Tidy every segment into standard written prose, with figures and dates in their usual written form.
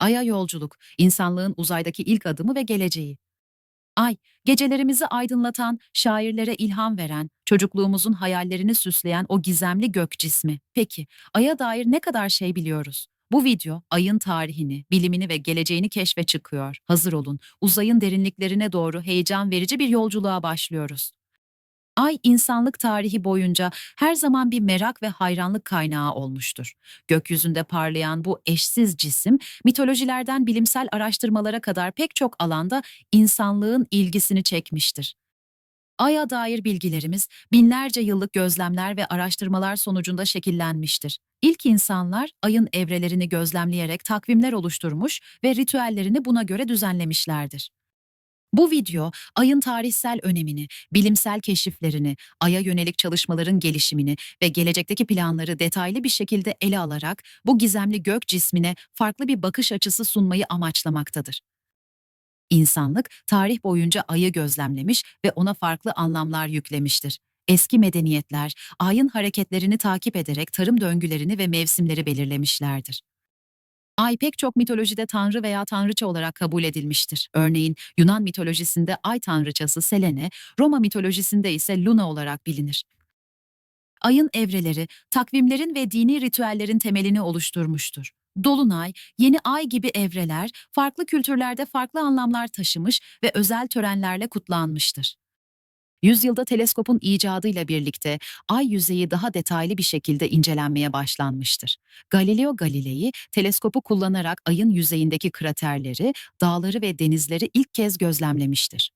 Ay'a yolculuk, insanlığın uzaydaki ilk adımı ve geleceği. Ay, gecelerimizi aydınlatan, şairlere ilham veren, çocukluğumuzun hayallerini süsleyen o gizemli gök cismi. Peki, Ay'a dair ne kadar şey biliyoruz? Bu video, Ay'ın tarihini, bilimini ve geleceğini keşfe çıkıyor. Hazır olun, uzayın derinliklerine doğru heyecan verici bir yolculuğa başlıyoruz. Ay, insanlık tarihi boyunca her zaman bir merak ve hayranlık kaynağı olmuştur. Gökyüzünde parlayan bu eşsiz cisim, mitolojilerden bilimsel araştırmalara kadar pek çok alanda insanlığın ilgisini çekmiştir. Ay'a dair bilgilerimiz binlerce yıllık gözlemler ve araştırmalar sonucunda şekillenmiştir. İlk insanlar Ay'ın evrelerini gözlemleyerek takvimler oluşturmuş ve ritüellerini buna göre düzenlemişlerdir. Bu video, Ay'ın tarihsel önemini, bilimsel keşiflerini, Ay'a yönelik çalışmaların gelişimini ve gelecekteki planları detaylı bir şekilde ele alarak bu gizemli gök cismine farklı bir bakış açısı sunmayı amaçlamaktadır. İnsanlık, tarih boyunca Ay'ı gözlemlemiş ve ona farklı anlamlar yüklemiştir. Eski medeniyetler, Ay'ın hareketlerini takip ederek tarım döngülerini ve mevsimleri belirlemişlerdir. Ay pek çok mitolojide tanrı veya tanrıça olarak kabul edilmiştir. Örneğin Yunan mitolojisinde ay tanrıçası Selene, Roma mitolojisinde ise Luna olarak bilinir. Ayın evreleri, takvimlerin ve dini ritüellerin temelini oluşturmuştur. Dolunay, yeni ay gibi evreler farklı kültürlerde farklı anlamlar taşımış ve özel törenlerle kutlanmıştır. Yüzyılda teleskopun icadıyla birlikte ay yüzeyi daha detaylı bir şekilde incelenmeye başlanmıştır. Galileo Galilei, teleskopu kullanarak ayın yüzeyindeki kraterleri, dağları ve denizleri ilk kez gözlemlemiştir.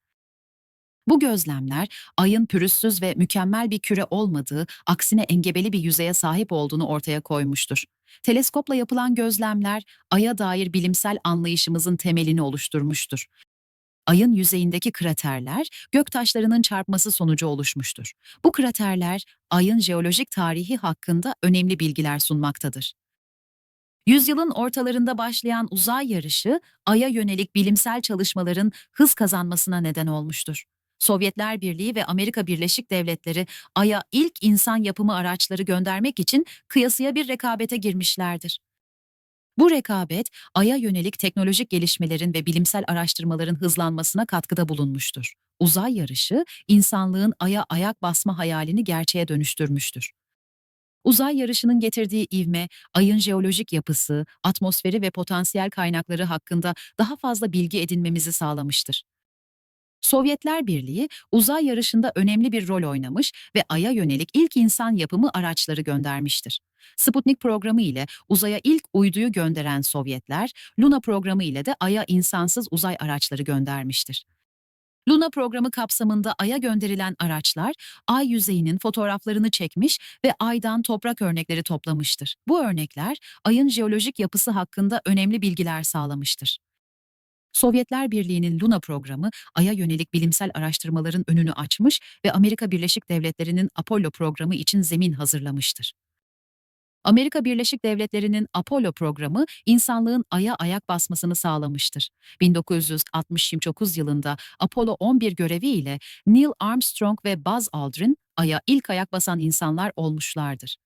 Bu gözlemler, ayın pürüzsüz ve mükemmel bir küre olmadığı, aksine engebeli bir yüzeye sahip olduğunu ortaya koymuştur. Teleskopla yapılan gözlemler, aya dair bilimsel anlayışımızın temelini oluşturmuştur. Ayın yüzeyindeki kraterler, göktaşlarının çarpması sonucu oluşmuştur. Bu kraterler, Ay'ın jeolojik tarihi hakkında önemli bilgiler sunmaktadır. Yüzyılın ortalarında başlayan uzay yarışı, Ay'a yönelik bilimsel çalışmaların hız kazanmasına neden olmuştur. Sovyetler Birliği ve Amerika Birleşik Devletleri Ay'a ilk insan yapımı araçları göndermek için kıyasıya bir rekabete girmişlerdir. Bu rekabet, Ay'a yönelik teknolojik gelişmelerin ve bilimsel araştırmaların hızlanmasına katkıda bulunmuştur. Uzay yarışı, insanlığın Ay'a ayak basma hayalini gerçeğe dönüştürmüştür. Uzay yarışının getirdiği ivme, Ay'ın jeolojik yapısı, atmosferi ve potansiyel kaynakları hakkında daha fazla bilgi edinmemizi sağlamıştır. Sovyetler Birliği, uzay yarışında önemli bir rol oynamış ve Ay'a yönelik ilk insan yapımı araçları göndermiştir. Sputnik programı ile uzaya ilk uyduyu gönderen Sovyetler, Luna programı ile de Ay'a insansız uzay araçları göndermiştir. Luna programı kapsamında Ay'a gönderilen araçlar, Ay yüzeyinin fotoğraflarını çekmiş ve Ay'dan toprak örnekleri toplamıştır. Bu örnekler, Ay'ın jeolojik yapısı hakkında önemli bilgiler sağlamıştır. Sovyetler Birliği'nin Luna programı, Ay'a yönelik bilimsel araştırmaların önünü açmış ve Amerika Birleşik Devletleri'nin Apollo programı için zemin hazırlamıştır. Amerika Birleşik Devletleri'nin Apollo programı, insanlığın Ay'a ayak basmasını sağlamıştır. 1969 yılında Apollo 11 görevi ile Neil Armstrong ve Buzz Aldrin, Ay'a ilk ayak basan insanlar olmuşlardır.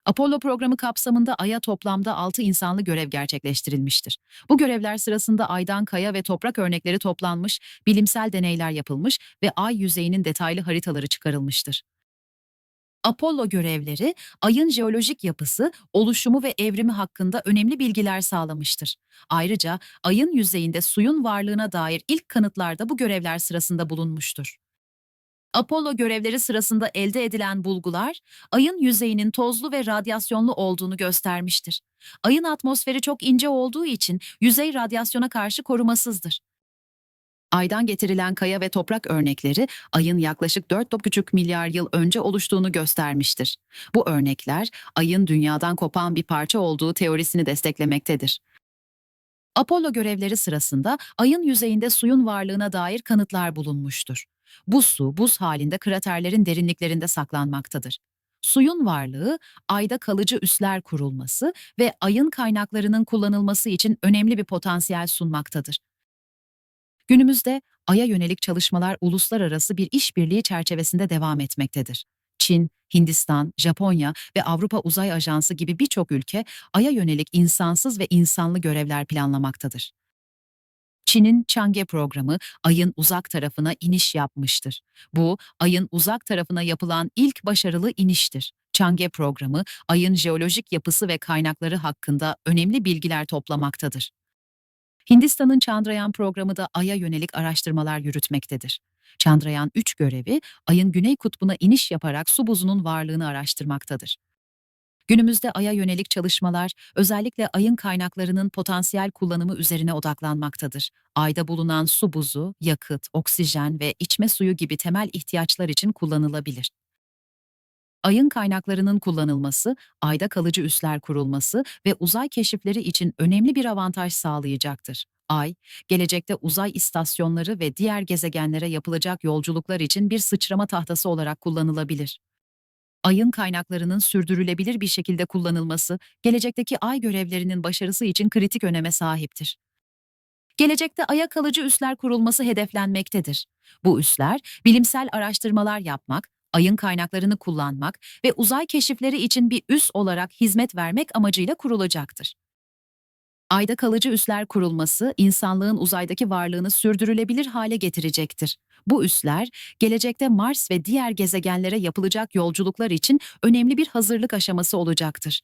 Apollo programı kapsamında Ay'a toplamda 6 insanlı görev gerçekleştirilmiştir. Bu görevler sırasında Ay'dan kaya ve toprak örnekleri toplanmış, bilimsel deneyler yapılmış ve Ay yüzeyinin detaylı haritaları çıkarılmıştır. Apollo görevleri, Ay'ın jeolojik yapısı, oluşumu ve evrimi hakkında önemli bilgiler sağlamıştır. Ayrıca Ay'ın yüzeyinde suyun varlığına dair ilk kanıtlar da bu görevler sırasında bulunmuştur. Apollo görevleri sırasında elde edilen bulgular, Ay'ın yüzeyinin tozlu ve radyasyonlu olduğunu göstermiştir. Ay'ın atmosferi çok ince olduğu için yüzey radyasyona karşı korumasızdır. Ay'dan getirilen kaya ve toprak örnekleri, Ay'ın yaklaşık 4,5 milyar yıl önce oluştuğunu göstermiştir. Bu örnekler, Ay'ın dünyadan kopan bir parça olduğu teorisini desteklemektedir. Apollo görevleri sırasında Ay'ın yüzeyinde suyun varlığına dair kanıtlar bulunmuştur. Bu su, buz halinde kraterlerin derinliklerinde saklanmaktadır. Suyun varlığı, Ay'da kalıcı üsler kurulması ve Ay'ın kaynaklarının kullanılması için önemli bir potansiyel sunmaktadır. Günümüzde Ay'a yönelik çalışmalar uluslararası bir işbirliği çerçevesinde devam etmektedir. Çin, Hindistan, Japonya ve Avrupa Uzay Ajansı gibi birçok ülke Ay'a yönelik insansız ve insanlı görevler planlamaktadır. Çin'in Chang'e programı Ay'ın uzak tarafına iniş yapmıştır. Bu, Ay'ın uzak tarafına yapılan ilk başarılı iniştir. Chang'e programı, Ay'ın jeolojik yapısı ve kaynakları hakkında önemli bilgiler toplamaktadır. Hindistan'ın Chandrayaan programı da Ay'a yönelik araştırmalar yürütmektedir. Chandrayaan 3 görevi, Ay'ın güney kutbuna iniş yaparak su buzunun varlığını araştırmaktadır. Günümüzde Ay'a yönelik çalışmalar özellikle Ay'ın kaynaklarının potansiyel kullanımı üzerine odaklanmaktadır. Ay'da bulunan su buzu, yakıt, oksijen ve içme suyu gibi temel ihtiyaçlar için kullanılabilir. Ay'ın kaynaklarının kullanılması, Ay'da kalıcı üsler kurulması ve uzay keşifleri için önemli bir avantaj sağlayacaktır. Ay, gelecekte uzay istasyonları ve diğer gezegenlere yapılacak yolculuklar için bir sıçrama tahtası olarak kullanılabilir. Ay'ın kaynaklarının sürdürülebilir bir şekilde kullanılması, gelecekteki Ay görevlerinin başarısı için kritik öneme sahiptir. Gelecekte Ay'a kalıcı üsler kurulması hedeflenmektedir. Bu üsler, bilimsel araştırmalar yapmak, Ay'ın kaynaklarını kullanmak ve uzay keşifleri için bir üs olarak hizmet vermek amacıyla kurulacaktır. Ay'da kalıcı üsler kurulması, insanlığın uzaydaki varlığını sürdürülebilir hale getirecektir. Bu üsler, gelecekte Mars ve diğer gezegenlere yapılacak yolculuklar için önemli bir hazırlık aşaması olacaktır.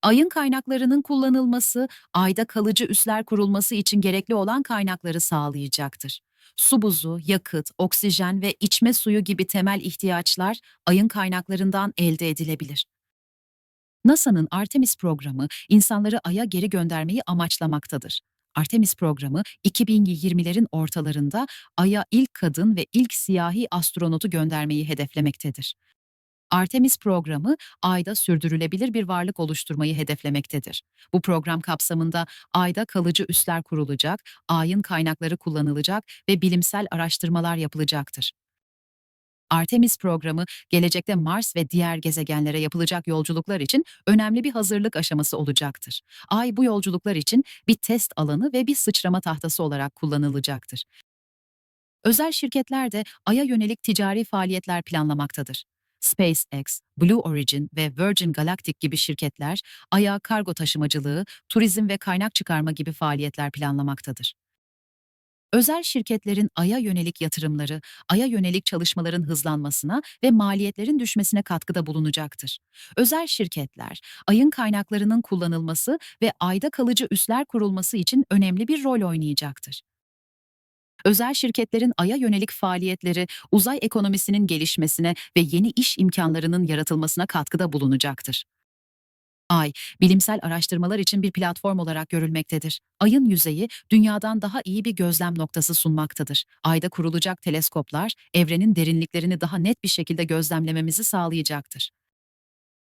Ay'ın kaynaklarının kullanılması, Ay'da kalıcı üsler kurulması için gerekli olan kaynakları sağlayacaktır. Su buzu, yakıt, oksijen ve içme suyu gibi temel ihtiyaçlar Ay'ın kaynaklarından elde edilebilir. NASA'nın Artemis programı insanları Ay'a geri göndermeyi amaçlamaktadır. Artemis programı 2020'lerin ortalarında Ay'a ilk kadın ve ilk siyahi astronotu göndermeyi hedeflemektedir. Artemis programı Ay'da sürdürülebilir bir varlık oluşturmayı hedeflemektedir. Bu program kapsamında Ay'da kalıcı üsler kurulacak, Ay'ın kaynakları kullanılacak ve bilimsel araştırmalar yapılacaktır. Artemis programı gelecekte Mars ve diğer gezegenlere yapılacak yolculuklar için önemli bir hazırlık aşaması olacaktır. Ay bu yolculuklar için bir test alanı ve bir sıçrama tahtası olarak kullanılacaktır. Özel şirketler de Ay'a yönelik ticari faaliyetler planlamaktadır. SpaceX, Blue Origin ve Virgin Galactic gibi şirketler Ay'a kargo taşımacılığı, turizm ve kaynak çıkarma gibi faaliyetler planlamaktadır. Özel şirketlerin Ay'a yönelik yatırımları, Ay'a yönelik çalışmaların hızlanmasına ve maliyetlerin düşmesine katkıda bulunacaktır. Özel şirketler, Ay'ın kaynaklarının kullanılması ve Ay'da kalıcı üsler kurulması için önemli bir rol oynayacaktır. Özel şirketlerin Ay'a yönelik faaliyetleri, uzay ekonomisinin gelişmesine ve yeni iş imkanlarının yaratılmasına katkıda bulunacaktır. Ay, bilimsel araştırmalar için bir platform olarak görülmektedir. Ay'ın yüzeyi, dünyadan daha iyi bir gözlem noktası sunmaktadır. Ay'da kurulacak teleskoplar, evrenin derinliklerini daha net bir şekilde gözlemlememizi sağlayacaktır.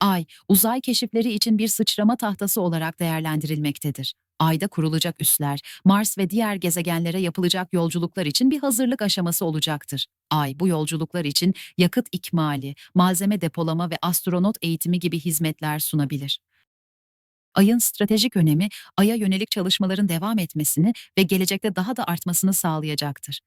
Ay, uzay keşifleri için bir sıçrama tahtası olarak değerlendirilmektedir. Ay'da kurulacak üsler, Mars ve diğer gezegenlere yapılacak yolculuklar için bir hazırlık aşaması olacaktır. Ay, bu yolculuklar için yakıt ikmali, malzeme depolama ve astronot eğitimi gibi hizmetler sunabilir. Ay'ın stratejik önemi, Ay'a yönelik çalışmaların devam etmesini ve gelecekte daha da artmasını sağlayacaktır.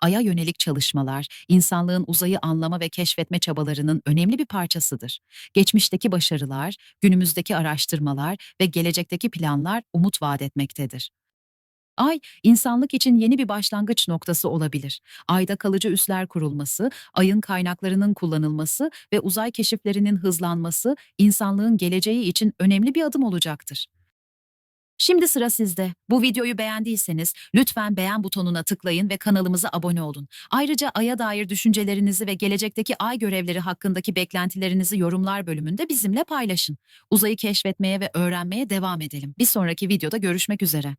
Ay'a yönelik çalışmalar, insanlığın uzayı anlama ve keşfetme çabalarının önemli bir parçasıdır. Geçmişteki başarılar, günümüzdeki araştırmalar ve gelecekteki planlar umut vaat etmektedir. Ay, insanlık için yeni bir başlangıç noktası olabilir. Ay'da kalıcı üsler kurulması, Ay'ın kaynaklarının kullanılması ve uzay keşiflerinin hızlanması, insanlığın geleceği için önemli bir adım olacaktır. Şimdi sıra sizde. Bu videoyu beğendiyseniz lütfen beğen butonuna tıklayın ve kanalımıza abone olun. Ayrıca Ay'a dair düşüncelerinizi ve gelecekteki Ay görevleri hakkındaki beklentilerinizi yorumlar bölümünde bizimle paylaşın. Uzayı keşfetmeye ve öğrenmeye devam edelim. Bir sonraki videoda görüşmek üzere.